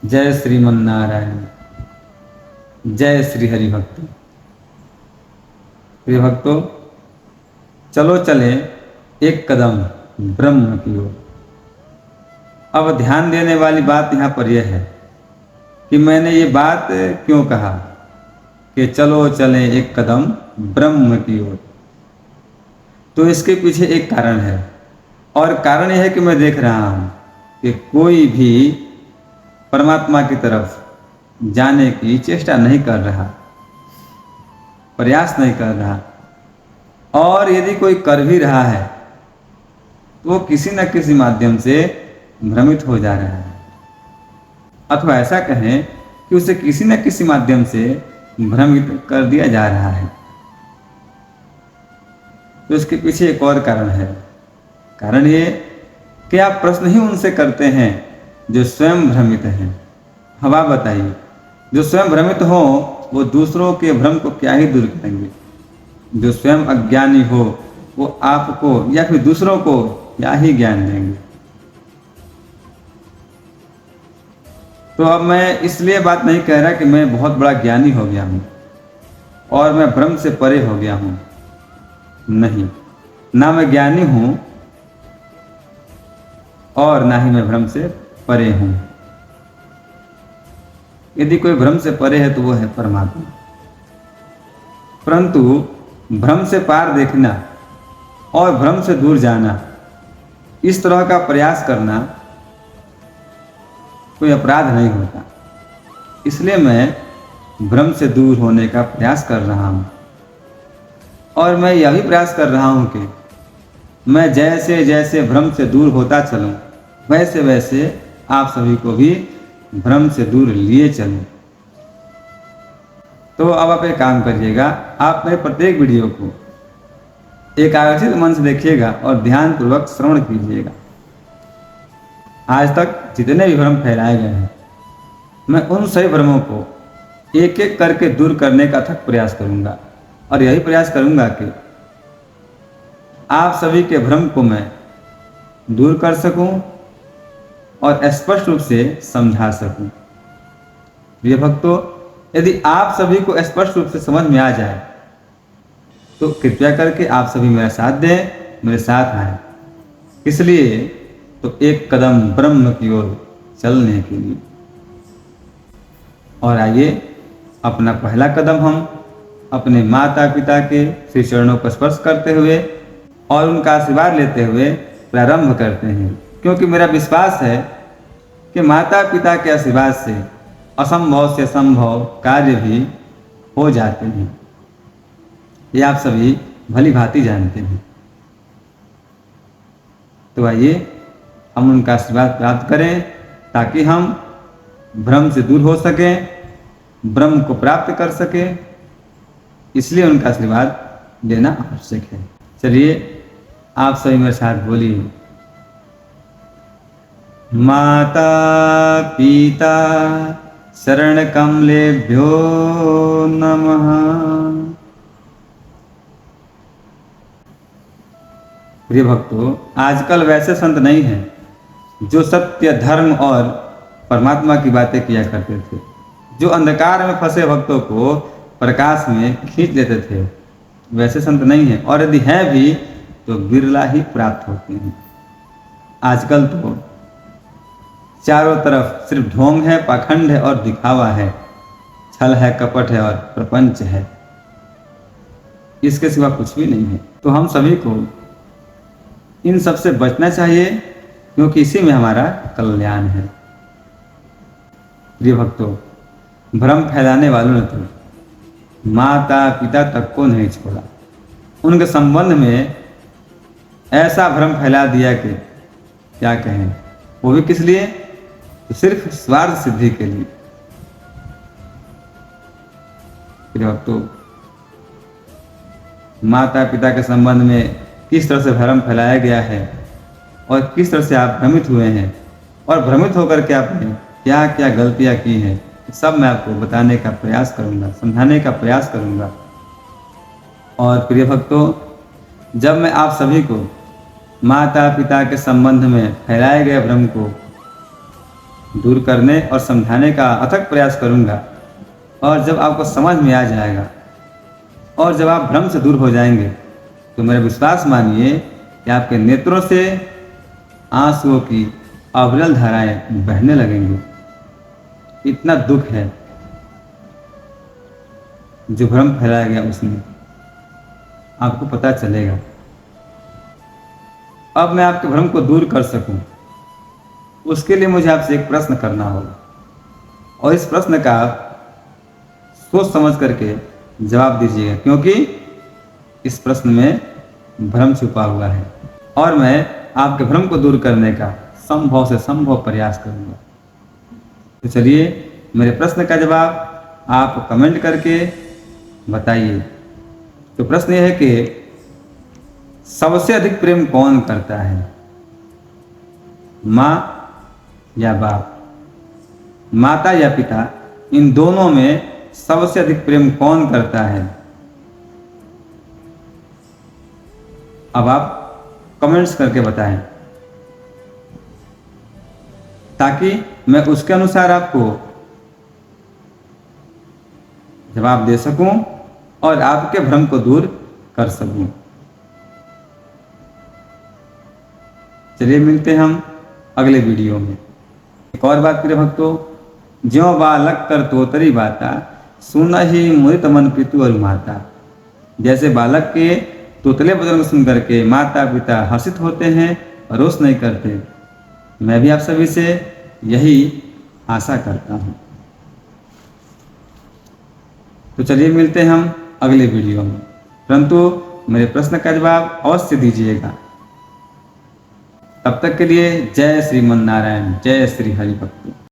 जय श्रीमन्नारायण। जय श्री हरि भक्तों। प्रिय भक्तों, चलो चले एक कदम ब्रह्म की ओर। अब ध्यान देने वाली बात यहाँ पर यह है कि मैंने ये बात क्यों कहा कि चलो चले एक कदम ब्रह्म की ओर। तो इसके पीछे एक कारण है, और कारण यह है कि मैं देख रहा हूँ कि कोई भी परमात्मा की तरफ जाने की चेष्टा नहीं कर रहा, प्रयास नहीं कर रहा, और यदि कोई कर भी रहा है तो वो किसी न किसी माध्यम से भ्रमित हो जा रहा है, अथवा ऐसा कहें कि उसे किसी न किसी माध्यम से भ्रमित कर दिया जा रहा है। तो इसके पीछे एक और कारण है। कारण ये कि आप प्रश्न ही उनसे करते हैं जो स्वयं भ्रमित हैं। अब आप बताइए, जो स्वयं भ्रमित हो वो दूसरों के भ्रम को क्या ही दूर करेंगे। जो स्वयं अज्ञानी हो वो आपको या फिर दूसरों को क्या ही ज्ञान देंगे। तो अब मैं इसलिए बात नहीं कह रहा कि मैं बहुत बड़ा ज्ञानी हो गया हूँ और मैं भ्रम से परे हो गया हूँ। नहीं, ना मैं ज्ञानी हूँ और ना ही मैं भ्रम से परे हूँ। यदि कोई भ्रम से परे है तो वो है परमात्मा। परंतु भ्रम से पार देखना और भ्रम से दूर जाना, इस तरह का प्रयास करना कोई अपराध नहीं होता। इसलिए मैं भ्रम से दूर होने का प्रयास कर रहा हूँ, और मैं यह भी प्रयास कर रहा हूँ कि मैं जैसे जैसे भ्रम से दूर होता चलूँ वैसे वैसे आप सभी को भी भ्रम से दूर लिए चलूँ। तो अब आप एक काम करिएगा, आप मेरे प्रत्येक वीडियो को एकाग्रचित मन से देखिएगा और ध्यानपूर्वक श्रवण कीजिएगा। आज तक जितने भी भ्रम फैलाए गए हैं, मैं उन सभी भ्रमों को एक एक करके दूर करने का अथक प्रयास करूंगा, और यही प्रयास करूंगा कि आप सभी के भ्रम को मैं दूर कर सकूं और स्पष्ट रूप से समझा सकूं। प्रिय भक्तों, यदि आप सभी को स्पष्ट रूप से समझ में आ जाए तो कृपया करके आप सभी मेरा साथ दें, मेरे साथ आए। इसलिए तो एक कदम ब्रह्म की ओर चलने के लिए। और आइए अपना पहला कदम हम अपने माता पिता के श्री चरणों को स्पर्श करते हुए और उनका आशीर्वाद लेते हुए प्रारंभ करते हैं, क्योंकि मेरा विश्वास है कि माता पिता के आशीर्वाद से असंभव से संभव कार्य भी हो जाते हैं। ये आप सभी भली भांति जानते हैं। तो आइए हम उनका आशीर्वाद प्राप्त करें ताकि हम भ्रम से दूर हो सकें, ब्रह्म को प्राप्त कर सकें। इसलिए उनका आशीर्वाद लेना आवश्यक है। चलिए आप सभी मेरे साथ बोलिए, माता पिता शरण कमलेभ्यो नमः। प्रिय भक्तों, आजकल वैसे संत नहीं हैं जो सत्य, धर्म और परमात्मा की बातें किया करते थे, जो अंधकार में फंसे भक्तों को प्रकाश में खींच लेते थे। वैसे संत नहीं हैं, और यदि हैं भी तो बिरला ही प्राप्त होते हैं। आजकल तो चारों तरफ सिर्फ ढोंग है, पाखंड है और दिखावा है, छल है, कपट है और प्रपंच है। इसके सिवा कुछ भी नहीं है। तो हम सभी को इन सब से बचना चाहिए, क्योंकि इसी में हमारा कल्याण है। प्रिय भक्तों, भ्रम फैलाने वालों ने तो माता पिता तक को नहीं छोड़ा। उनके संबंध में ऐसा भ्रम फैला दिया कि क्या कहें। वो भी किस लिए? तो सिर्फ स्वार्थ सिद्धि के लिए। प्रिय भक्तों, माता पिता के संबंध में किस तरह से भ्रम फैलाया गया है और किस तरह से आप भ्रमित हुए हैं, और भ्रमित होकर के आपने क्या क्या गलतियां की हैं, सब मैं आपको बताने का प्रयास करूंगा, समझाने का प्रयास करूंगा। और प्रिय भक्तों, जब मैं आप सभी को माता पिता के संबंध में फैलाए गए भ्रम को दूर करने और समझाने का अथक प्रयास करूंगा। और जब आपको समझ में आ जाएगा और जब आप भ्रम से दूर हो जाएंगे तो मेरा विश्वास मानिए कि आपके नेत्रों से आंसुओं की अविरल धाराएं बहने लगेंगी। इतना दुख है जो भ्रम फैलाया गया उसमें, आपको पता चलेगा। अब मैं आपके भ्रम को दूर कर सकूं, उसके लिए मुझे आपसे एक प्रश्न करना होगा और इस प्रश्न का आप सोच समझ करके जवाब दीजिएगा, क्योंकि इस प्रश्न में भ्रम छुपा हुआ है और मैं आपके भ्रम को दूर करने का संभव से संभव प्रयास करूंगा। तो चलिए मेरे प्रश्न का जवाब आप कमेंट करके बताइए। तो प्रश्न यह है कि सबसे अधिक प्रेम कौन करता है, माँ या बाप? माता या पिता, इन दोनों में सबसे अधिक प्रेम कौन करता है? अब आप कमेंट्स करके बताएं ताकि मैं उसके अनुसार आपको जवाब दे सकूं और आपके भ्रम को दूर कर सकूं। चलिए मिलते हैं हम अगले वीडियो में। एक और बात प्रिय भक्तों, ज्यों बालक कर तोतरी बाता, सुना ही मुदित मन पितु और माता। जैसे बालक के तोतले बदन सुन करके माता पिता हर्षित होते हैं और रोष नहीं करते, मैं भी आप सभी से यही आशा करता हूँ। तो चलिए मिलते हैं हम अगले वीडियो में, परंतु मेरे प्रश्न का जवाब अवश्य दीजिएगा। तब तक के लिए जय श्रीमन नारायण, जय श्री हरि भक्तों।